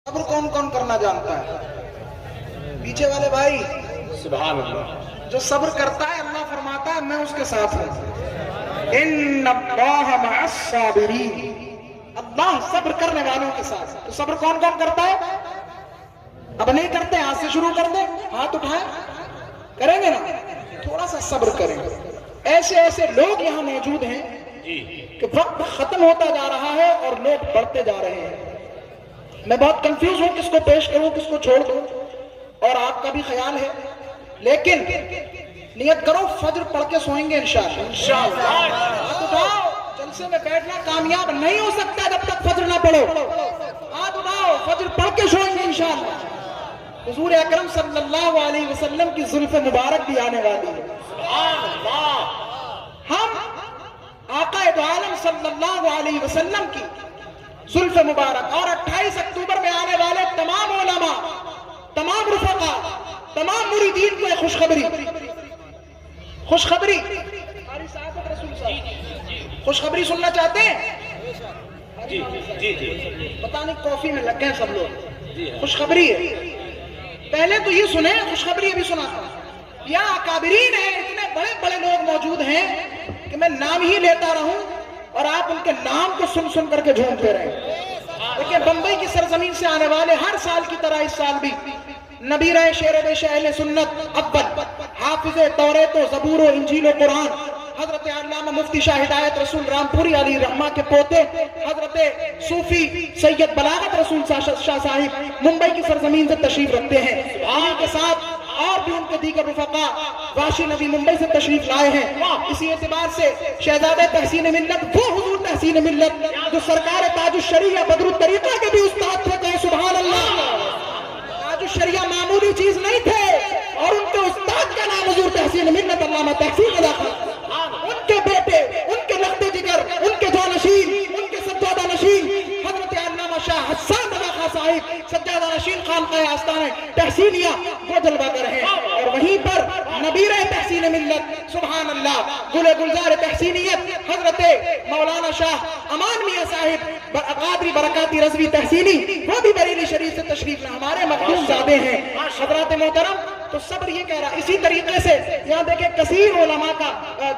सब्र कौन कौन करना जानता है? पीछे वाले भाई, सुभान अल्लाह। जो सब्र करता है अल्लाह फरमाता है मैं उसके साथ हूं। इन्नल्लाह मअस-साबिरीन, अल्लाह सब्र करने वालों के साथ। तो सब्र कौन कौन करता है? अब नहीं करते, हाथ से शुरू कर दे, हाथ उठाए, करेंगे ना? थोड़ा सा सब्र करेंगे। ऐसे ऐसे लोग यहाँ मौजूद हैं कि वक्त खत्म होता जा रहा है और लोग बढ़ते जा रहे हैं। मैं बहुत कंफ्यूज हूं किसको पेश करूं, किसको छोड़ दूं, और आपका भी ख्याल है, लेकिन नियत करो फज्र पढ़ के सोएंगे इंशाअल्लाह। हाथ उठाओ, जलसे में बैठना कामयाब नहीं हो सकता जब तक फज्र ना पढ़ो। हाथ उठाओ, फज्र पढ़ के सोएंगे इंशाअल्लाह। हुजूर अकरम सल्लल्लाहु अलैहि वसल्लम की जुल्फ़े मुबारक भी आने वाली है। हम आक़ाए दो आलम सल्लल्लाहु अलैहि वसल्लम की जुल्फ़े मुबारक और 28 अक्टूबर में आने वाले तमाम उलमा, तमाम रुफ़क़ा, तमाम मुरीदीन को खुशखबरी, खुशखबरी, खुशखबरी सुनना चाहते हैं? जी जी जी, पता नहीं कॉफी में लग गए सब लोग। खुशखबरी है, पहले तो ये सुने, खुशखबरी अभी सुना। या अकाबिरीन है, इतने बड़े बड़े लोग मौजूद हैं कि मैं नाम ही लेता रहूं और आप उनके नाम को सुन सुन करके झूमते रहे। देखिए बंबई की सरजमीन से आने वाले हर साल की तरह इस साल भी नबी रहे शेर बेश अहले सुन्नत अव्वल, हाफिज़ तौरात व ज़बूर व इंजील व कुरान, हजरत अल्लामा मुफ्ती शाह हिदायत रसूल रामपुरी अली रहमा के पोते हजरत सूफी सैयद बलागत रसूल शाह साहिब मुंबई की सरजमीन से तशरीफ रखते हैं। इनके साथ और भी उनके दीगर रुफ़क़ा वाशी नबी मुंबई से तशरीफ लाए हैं। इसी एतबार से शहजादे तहसीन मिल्लत, वो हुजूर तहसीन मिल्लत जो सरकार ताजुश्शरिया बदरुत तरीक़ा के भी उस्ताद थे, कहे सुभान अल्लाह। ताजुश्शरिया मामूली चीज नहीं थे और उनके उस्ताद का नाम हुजूर तहसीन मिल्लत अल्लामा तहसीन अदा खान। उनके बेटे, उनके लख्ते जिगर, उनके जानशीन, उनके सज्जादा नशीन हजरत अल्लामा शाह हसन अदा खान साहिब सज्जादा नशीन खानकाह आस्ताना तहसीनिया वो जलवा कर हैं। और वहीं पर नबीर तहसीन मिल्लत सुभान अल्लाह गुले गुलजार तहसीनियत हजरत मौलाना शाह अमान मियां साहिब कादरी बरकाती रज़वी तहसीनी वो भी बरेली शरीफ से तशरीफ ला, हमारे मखदूम ज़ादे हैं हजरत मोहतरम। तो सब्र ये कह रहा, इसी तरीके से यहाँ देखे कसीर उलमा का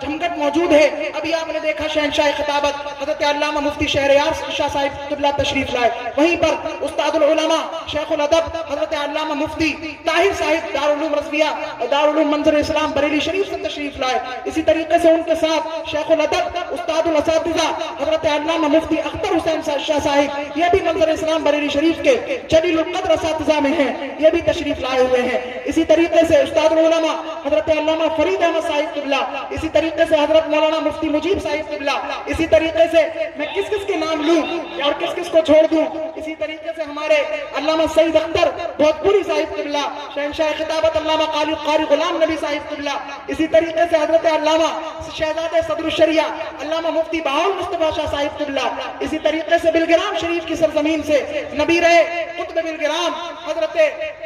झमघट मौजूद है। अभी आपने देखा शहनशाह खिताबत हज़रत अल्लामा मुफ्ती शहरयार शाह साहिब क़िबला तशरीफ लाए। वहीं पर उस्तादुल उलमा शेखुल अदब हज़रत अल्लामा मुफ्ती ताहिर साहिब दारुल उलूम रज़विया दारुल उलूम मंज़र इस्लाम बरेली शरीफ से तशरीफ लाए। इसी तरीके से उनके साथ शेखुल अदब उस्तादुल असातिज़ा हज़रत अल्लामा मुफ्ती अख्तर हुसैन शाह साहिब, ये भी मंज़र इस्लाम बरेली शरीफ के जलीलुल क़द्र असातिज़ा में हैं, ये भी तशरीफ लाए हुए हैं। इसी तरीके से उस्ताद उलमा हजरत अल्लामा फरीद अहमद साहिब क़िबला, इसी तरीके से हजरत मौलाना मुफ्ती मुजीब साहिब क़िबला, इसी तरीके से मैं किस किस के नाम लूं और किस किस को छोड़ दूं। इसी तरीके से हमारे अल्लामा सईद अख्तर भोजपुरी साहिब क़िबला, शहनशाह खिताबत अल्लामा कारी गुलाम नबी साहिब क़िबला, इसी तरीके से हजरत अल्लामा शहजादे सदरुश्शरिया अल्लामा मुफ्ती बहाउल मुस्तफा शाह साहिब क़िबला, इसी तरीके से बिलगिराम शरीफ की सरजमीन से नबी रहे कुतुब बिलगिराम हजरत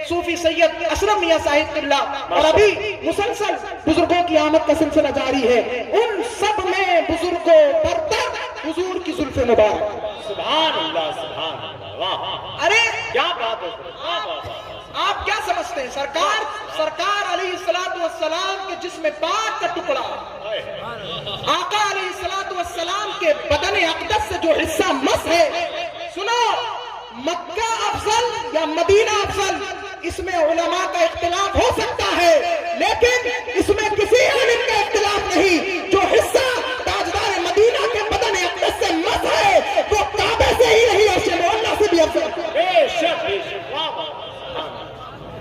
सूफी सैयद असलम मियां साहिब क़िबला, और अभी मुसलसल बुजुर्गों की आमद का सिलसिला जारी है। उन सब में बुजुर्गों बरतर हुजूर की जुल्फ़े मुबारक। सुभान अल्लाह, सुभान अल्लाह, वाह। अरे क्या बात है, आप क्या समझते हैं? सरकार अलैहिस्सलातु वस्सलाम के जिस्म पाक का टुकड़ा, आका अलैहिस्सलातु वस्सलाम के बदन अक़दस से जो हिस्सा मस है, सुनो, मक्का अफजल या मदीना अफजल, इसमें उलमा का इख्तिलाफ हो सकता है, लेकिन इसमें किसी आलिम का इख्तिलाफ नहीं। जो हिस्सा ताजदार मदीना के बदन अक़दस से मस है वो काबे से ही नहीं, अर्श मौला से भी अफजल।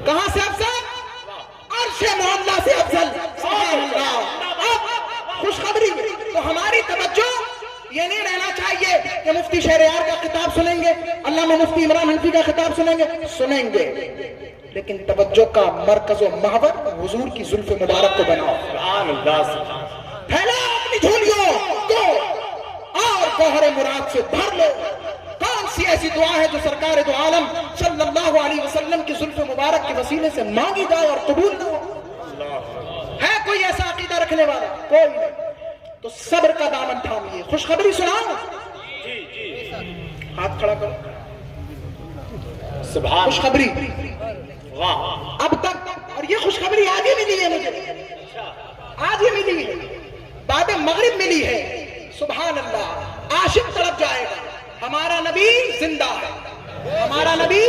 कहां से अफजल? अर्श मौला से अफजल। अब खुशखबरी, तो हमारी तवज्जो ये नहीं रहना चाहिए कि मुफ्ती शहरयार का खिताब सुनेंगे, अल्लामा मुफ्ती इमरान हनफी का खिताब सुनेंगे, लेकिन तवज्जो का मरकज व महवर हुजूर की जुल्फ़े मुबारक को बनाओ। फैलाओ अपनी झोलियों को और गौहर मुराद से भर लो। कौन सी ऐसी दुआ है जो सरकार दो आलम सल्लल्लाहु अलैहि वसल्लम की जुल्फ़े मुबारक के वसीले से मांगी जाए और कबूल न हो? है कोई ऐसा अकीदा रखने वाला? कोई नहीं। तो सब्र का दामन थामिए। खुशखबरी सुनाओ, हाथ खड़ा करो। सुभान खुशखबरी वाह अब तक, और ये खुशखबरी आज ही मिली है मुझे, आज ही मिली है, बाद मगरिब मिली है। सुभान अल्लाह, आशिक तड़प जाएगा, हमारा नबी जिंदा है, हमारा नबी,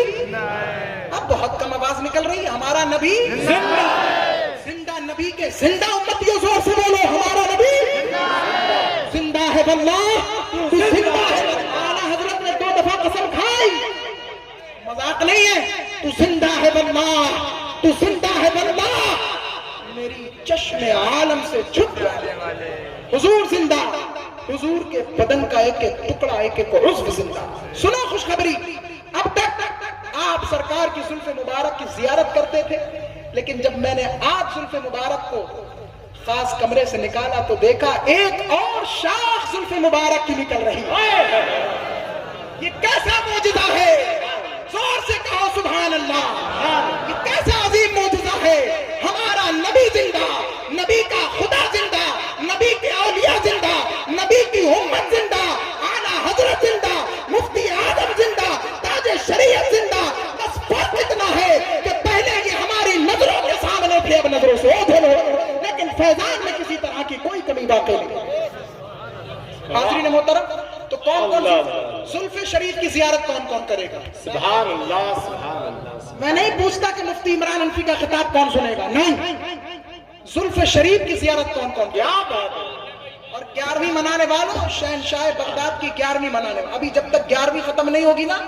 अब बहुत कम आवाज निकल रही है, हमारा नबी जिंदा है। जिंदा नबी के जिंदा उम्मतियों जोर से बोलो, हमारा नबी जिंदा है वल्लाह, तू जिंदा है। आला हजरत ने 2 दफा कसम खाई, मजाक नहीं है, तू जिंदा है वल्लाह, तू जिंदा है वल्लाह, मेरी चश्मे आलम से झुक जाने वाले हुजूर जिंदा, हुजूर के बदन का एक एक टुकड़ा, एक एक उज़्व जिंदा। सुनो खुशखबरी, अब तक आप सरकार की जुल्फ़े मुबारक की जियारत करते थे, लेकिन जब मैंने आज जुल्फ़े मुबारक को खास कमरे से निकाला तो देखा एक और शाख जुल्फ़े मुबारक की निकल रही है। ये कैसा मौजूदा है, जोर से कहो सुभान अल्लाह, ये कैसा अजीम मौजूदा है। हमारा नबी जिंदा, नबी का खुदा जिंदा, नबी के औलिया जिंदा, नबी की उम्मत जिंदा, आला हजरत जिंदा, मुफ्ती आजम जिंदा, ताज शरीयत जिंदा। बस फर्क इतना है कि पहले ये हमारी नजरों के सामने थे, अब नजरों से ओझल हो, लेकिन फैजान में किसी तरह की कोई कमी वाकई नहीं। हाज़रीन मोहतरम, तो कौन कौन जुल्फ़े शरीफ की जियारत कौन कौन करेगा? सुभान अल्लाह, सुभान अल्लाह। मैं नहीं पूछता कि मुफ्ती इमरान हनफी का खिताब कौन सुनेगा, नहीं, जुल्फ़े शरीफ की जियारत कौन कौन? क्या बात है। और 11वीं मनाने वालों, शहनशाह बगदाद की 11वीं मनाने, अभी जब तक 11वीं खत्म नहीं होगी ना,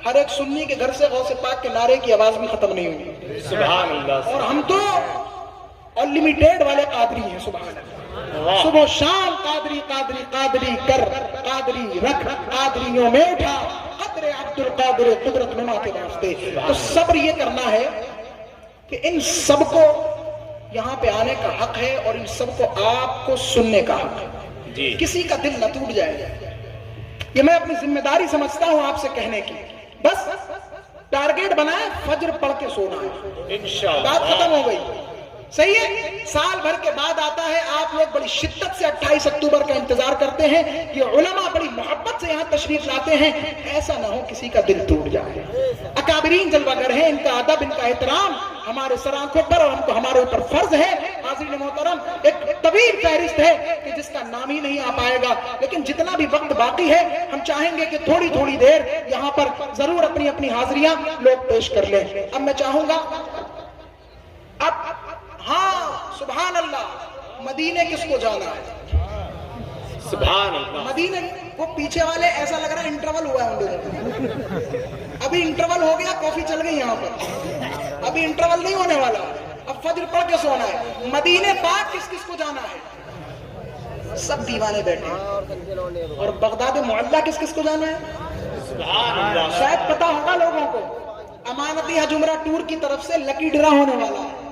हर एक सुन्नी के घर से गौसे पाक के नारे की आवाज भी खत्म नहीं होगी। सुभान अल्लाह। और हम तो अनलिमिटेड वाले कादरी हैं, सुभान अल्लाह। सुबह शाम कादरी कादरी कादरी कर, कादरी रख, कादरियों में उठा, कदरे अब्दुल कादिर कुदरत नुमा के वास्ते। तो सब्र ये करना है कि इन सबको यहाँ पे आने का हक है और इन सबको आपको सुनने का हक है जी। किसी का दिल न टूट जाए, ये मैं अपनी जिम्मेदारी समझता हूँ आपसे कहने की। बस टारगेट बनाए, फज्र पढ़ के सोना है, इंशाअल्लाह। बात खत्म हो गई। सही है, साल भर के बाद आता है, आप लोग बड़ी शिद्दत से 28 अक्टूबर का इंतजार करते हैं, ये उलमा बड़ी मोहब्बत से यहाँ तशरीफ लाते हैं, ऐसा ना हो किसी का दिल टूट जाए। अकाबरीन जलवागर हैं, इनका अदब, इनका एहतराम हमारे सर आंखों पर और हमको हमारे ऊपर फर्ज है। हाज़रीन मोहतरम, एक तवील फहरिस्त है कि जिसका नाम ही नहीं आ पाएगा, लेकिन जितना भी वक्त बाकी है हम चाहेंगे कि थोड़ी थोड़ी देर यहाँ पर जरूर अपनी अपनी हाजिरियां लोग पेश कर लें। अब मैं चाहूंगा, अब हाँ सुभान अल्लाह, मदीने किसको जाना है? सुभान अल्लाह। मदीने, वो पीछे वाले ऐसा लग रहा है इंटरवल हुआ है उन लोगों को, अभी इंटरवल हो गया, कॉफी चल गई यहाँ पर, अभी इंटरवल नहीं होने वाला, अब फज्र पढ़ के सोना है। मदीने पाक किस किस को जाना है? सब दीवाने बैठे हैं। और बगदाद मुअल्ला किस किस को जाना है? सुभान अल्लाह। शायद पता होगा लोगों को, अमानती हज उमरा टूर की तरफ से लकी ड्रा होने वाला है,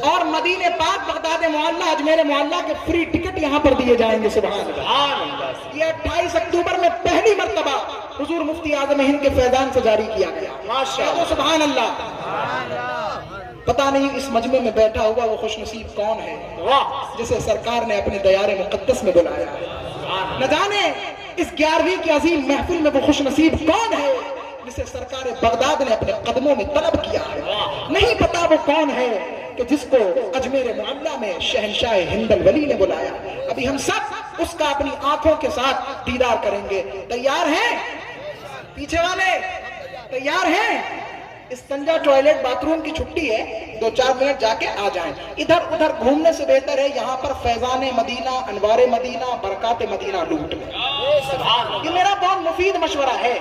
और मदीने पाक, बगदाद मुअल्ला, अजमेर मुअल्ला के फ्री टिकट यहाँ पर दिए जाएंगे। सुभान अल्लाह। ये 28 अक्टूबर में पहली मर्तबा हुजूर मुफ्ती आजम हिंद के फैजान से जारी किया गया। माशाअल्लाह, सुभान अल्लाह। पता नहीं इस मजमे में बैठा हुआ वो खुशनसीब कौन है जिसे सरकार ने अपने दयारे मुकद्दस में बुलाया है। न जाने इस 11वीं की अजीम महफिल में वो खुशनसीब कौन है जिसे सरकार बगदाद ने अपने कदमों में तलब किया है। नहीं पता वो कौन है कि जिसको अजमेर मुअल्ला में शहनशाह हिंदल वली ने बुलाया। अभी हम सब उसका अपनी आंखों के साथ दीदार करेंगे। तैयार हैं? पीछे वाले तैयार हैं? इस्तंजा टॉयलेट बाथरूम की छुट्टी है, 2-4 मिनट जाके आ जाएं। इधर उधर घूमने से बेहतर है यहाँ पर फैजान मदीना, अनवारे मदीना, बरकात मदीना लूट लें। ये मेरा बहुत मुफीद मशवरा है,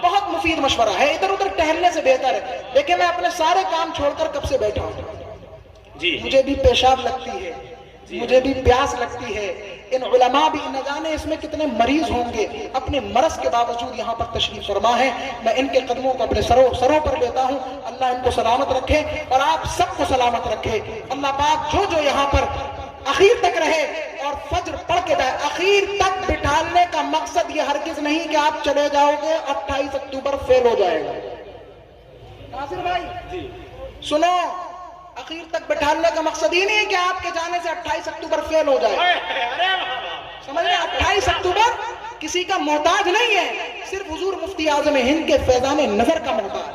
बहुत मुफीद मशवरा है। इधर उधर टहलने से बेहतर है। देखिए मैं अपने सारे काम छोड़कर कब से बैठा हूँ, मुझे भी पेशाब लगती है, मुझे भी प्यास लगती है। इन उलमा भी न जाने इसमें कितने मरीज होंगे, अपने मरज के बावजूद यहाँ पर तशरीफ फरमा है। मैं इनके कदमों को अपने सरों पर लेता हूँ। अल्लाह इनको सलामत रखे और आप सबको सलामत रखे। अल्लाह पाक जो जो यहाँ पर आखिर तक रहे और फज्र पढ़ के जाए। आखिर तक बिठाने का मकसद ये हरगिज नहीं कि आप चले जाओगे 28 अक्टूबर फेल हो जाएगा। नासिर भाई सुनो, आखिर तक बिठाने का मकसद ही नहीं है कि आपके जाने से 28 अक्टूबर फेल हो जाए। समझ रहे? 28 अक्टूबर کسی کا محتاج نہیں ہے، صرف حضور مفتی اعظم ہند کے فیضان نظر کا محتاج۔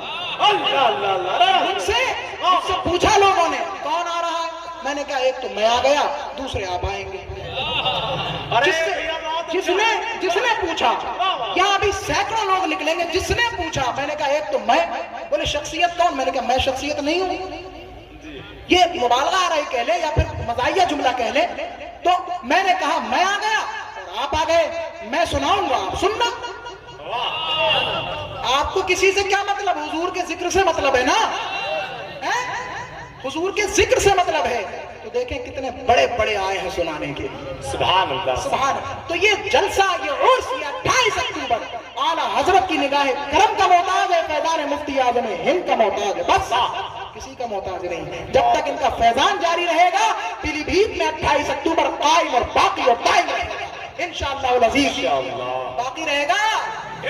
اللہ اللہ اللہ مجھ سے پوچھا لوگوں نے کون آ رہا ہے، میں نے کہا ایک تو میں آ گیا، دوسرے آپ آئیں گے۔ جس نے پوچھا، یہاں ابھی سینکڑوں لوگ نکلیں گے، جس نے پوچھا، میں نے کہا ایک تو میں، بولے شخصیت کون، میں نے کہا میں شخصیت نہیں ہوں، یہ مبالغہ آ رہی کہہ لے یا پھر مزاحیہ جملہ کہہ لے، تو میں نے کہا میں آ گیا اور آپ آ گئے، میں سناؤں گا آپ سننا۔ آپ کو کسی سے کیا مطلب، حضور کے ذکر سے مطلب ہے نا، حضور کے ذکر سے مطلب ہے، تو دیکھیں کتنے بڑے بڑے آئے ہیں سنانے کے۔ سبحان اللہ سبحان اللہ۔ تو یہ جلسہ، یہ عرس، یہ 28 اکتوبر اعلیٰ حضرت کی نگاہ کرم کا محتاج ہے، فیضان مفتی اعظم ہند کا محتاج ہے، بس کسی کا محتاج نہیں۔ جب تک ان کا فیضان جاری رہے گا، پیلی بھیت میں 28 اکتوبر قائم اور باقی اور دائم رہے گا انشاءاللہ العزیز، باقی رہے گا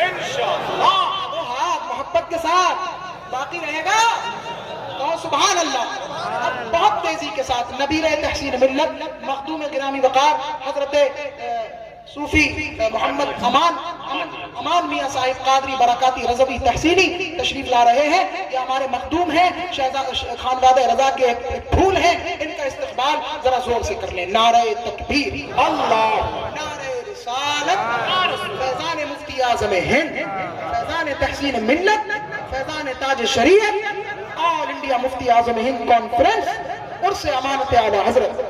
انشاءاللہ، وہ ہاتھ محبت کے ساتھ باقی رہے گا۔ تو سبحان اللہ۔ اب بہت تیزی کے ساتھ نبیر تحسین ملت، مخدوم گرامی وقار حضرت صوفی محمد امان میاں صاحب قادری برکاتی رضوی تحسینی تشریف لا رہے ہیں، یہ ہمارے مخدوم ہیں، خانوادہ رضا کے ایک پھول ہیں، ان کا استقبال ذرا زور سے کر لیں۔ نعرہ تکبیر، اللہ، نعرہ رسالت، فیضان مفتی اعظم ہند، فیضان تحسین ملت، فیضان تاج شریعت، آل انڈیا مفتی اعظم ہند کانفرنس، عرس امانت اعلیٰ حضرت